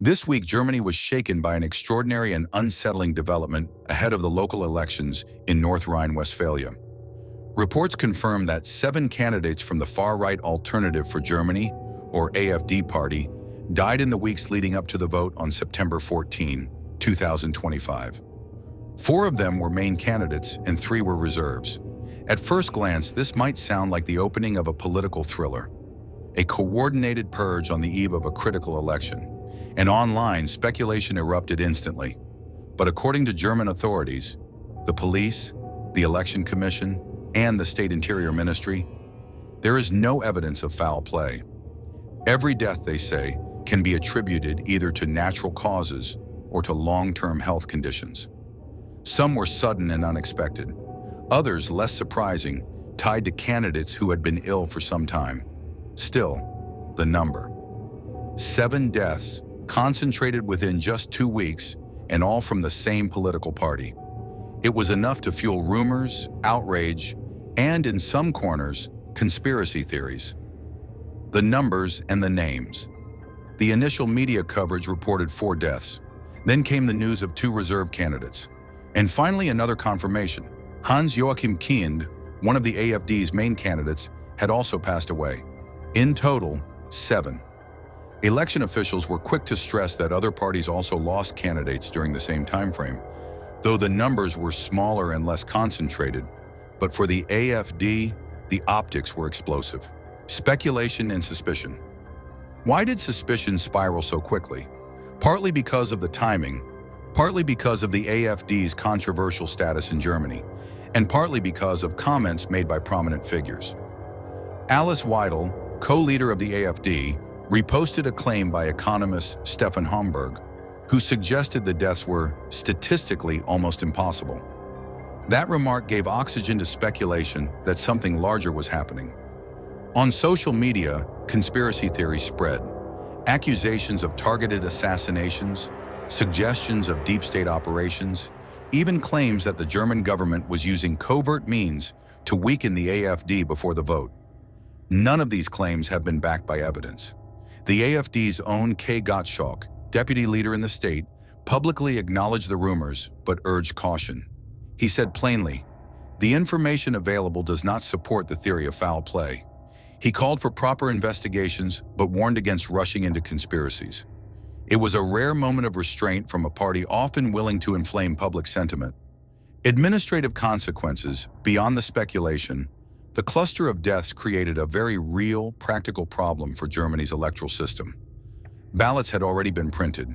This week, Germany was shaken by an extraordinary and unsettling development ahead of the local elections in North Rhine-Westphalia. Reports confirm that 7 candidates from the far-right Alternative for Germany, or AfD party, died in the weeks leading up to the vote on September 14, 2025. 4 of them were main candidates and 3 were reserves. At first glance, this might sound like the opening of a political thriller, a coordinated purge on the eve of a critical election. And online, speculation erupted instantly. But according to German authorities, the police, the election commission, and the state interior ministry, there is no evidence of foul play. Every death, they say, can be attributed either to natural causes or to long-term health conditions. Some were sudden and unexpected. Others, less surprising, tied to candidates who had been ill for some time. Still, the number. 7 deaths, concentrated within just 2 weeks, and all from the same political party. It was enough to fuel rumors, outrage, and in some corners, conspiracy theories. The numbers and the names. The initial media coverage reported 4 deaths. Then came the news of 2 reserve candidates. And finally, another confirmation. Hans-Joachim Kind, one of the AfD's main candidates, had also passed away. In total, 7. Election officials were quick to stress that other parties also lost candidates during the same time frame, though the numbers were smaller and less concentrated. But for the AfD, the optics were explosive. Speculation and suspicion. Why did suspicion spiral so quickly? Partly because of the timing, partly because of the AfD's controversial status in Germany, and partly because of comments made by prominent figures. Alice Weidel, co-leader of the AfD, reposted a claim by economist Stefan Homburg, who suggested the deaths were statistically almost impossible. That remark gave oxygen to speculation that something larger was happening. On social media, conspiracy theories spread. Accusations of targeted assassinations, suggestions of deep state operations, even claims that the German government was using covert means to weaken the AfD before the vote. None of these claims have been backed by evidence. The AfD's own Kay Gottschalk, deputy leader in the state, publicly acknowledged the rumors but urged caution. He said plainly, "The information available does not support the theory of foul play." He called for proper investigations but warned against rushing into conspiracies. It was a rare moment of restraint from a party often willing to inflame public sentiment. Administrative consequences, beyond the speculation, the cluster of deaths created a very real, practical problem for Germany's electoral system. Ballots had already been printed.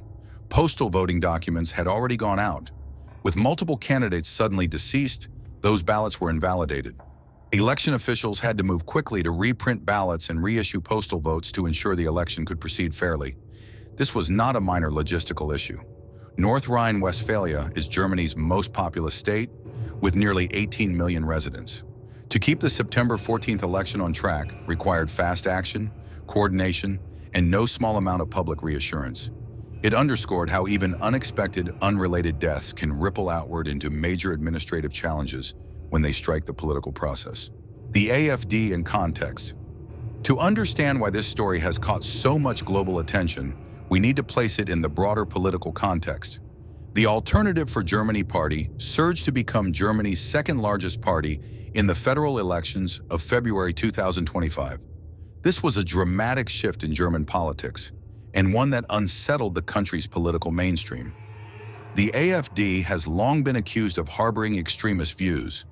Postal voting documents had already gone out. With multiple candidates suddenly deceased, those ballots were invalidated. Election officials had to move quickly to reprint ballots and reissue postal votes to ensure the election could proceed fairly. This was not a minor logistical issue. North Rhine-Westphalia is Germany's most populous state, with nearly 18 million residents. To keep the September 14th election on track required fast action, coordination, and no small amount of public reassurance. It underscored how even unexpected, unrelated deaths can ripple outward into major administrative challenges when they strike the political process. The AfD in context. To understand why this story has caught so much global attention, we need to place it in the broader political context. The Alternative for Germany party surged to become Germany's second-largest party in the federal elections of February 2025. This was a dramatic shift in German politics, and one that unsettled the country's political mainstream. The AfD has long been accused of harboring extremist views.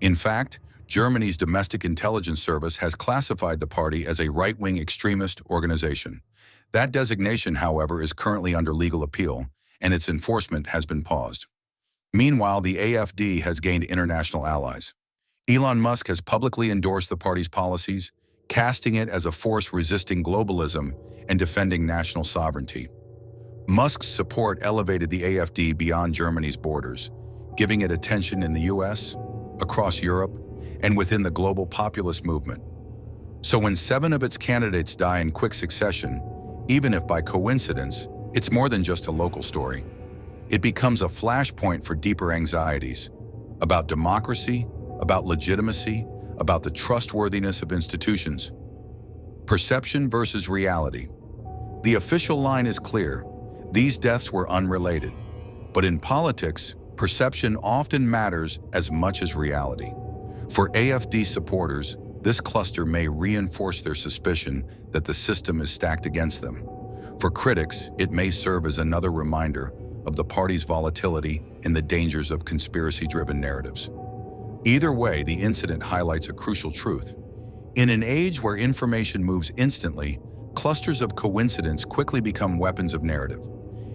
In fact, Germany's domestic intelligence service has classified the party as a right-wing extremist organization. That designation, however, is currently under legal appeal, and its enforcement has been paused. Meanwhile, the AfD has gained international allies. Elon Musk has publicly endorsed the party's policies, casting it as a force resisting globalism and defending national sovereignty. Musk's support elevated the AfD beyond Germany's borders, giving it attention in the US, across Europe, and within the global populist movement. So when 7 of its candidates die in quick succession, even if by coincidence, it's more than just a local story. It becomes a flashpoint for deeper anxieties about democracy, about legitimacy, about the trustworthiness of institutions. Perception versus reality. The official line is clear. These deaths were unrelated. But in politics, perception often matters as much as reality. For AfD supporters, this cluster may reinforce their suspicion that the system is stacked against them. For critics, it may serve as another reminder of the party's volatility and the dangers of conspiracy-driven narratives. Either way, the incident highlights a crucial truth. In an age where information moves instantly, clusters of coincidence quickly become weapons of narrative.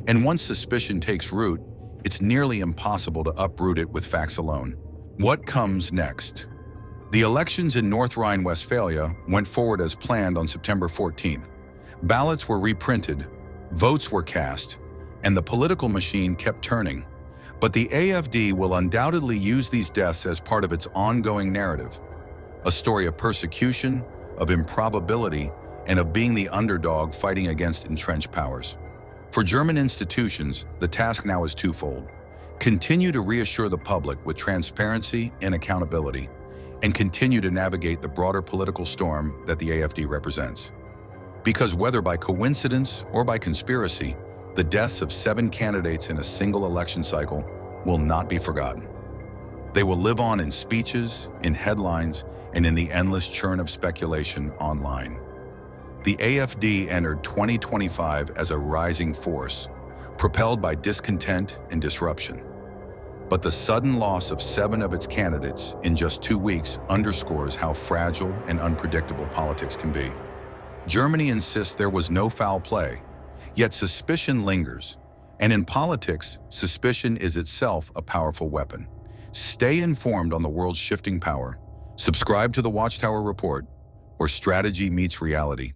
And once suspicion takes root, it's nearly impossible to uproot it with facts alone. What comes next? The elections in North Rhine-Westphalia went forward as planned on September 14th. Ballots were reprinted, votes were cast, and the political machine kept turning. But the AfD will undoubtedly use these deaths as part of its ongoing narrative. A story of persecution, of improbability, and of being the underdog fighting against entrenched powers. For German institutions, the task now is twofold. Continue to reassure the public with transparency and accountability, and continue to navigate the broader political storm that the AfD represents. Because whether by coincidence or by conspiracy, the deaths of 7 candidates in a single election cycle will not be forgotten. They will live on in speeches, in headlines, and in the endless churn of speculation online. The AfD entered 2025 as a rising force, propelled by discontent and disruption. But the sudden loss of 7 of its candidates in just 2 weeks underscores how fragile and unpredictable politics can be. Germany insists there was no foul play, yet suspicion lingers. And in politics, suspicion is itself a powerful weapon. Stay informed on the world's shifting power. Subscribe to the Watchtower Report, where strategy meets reality.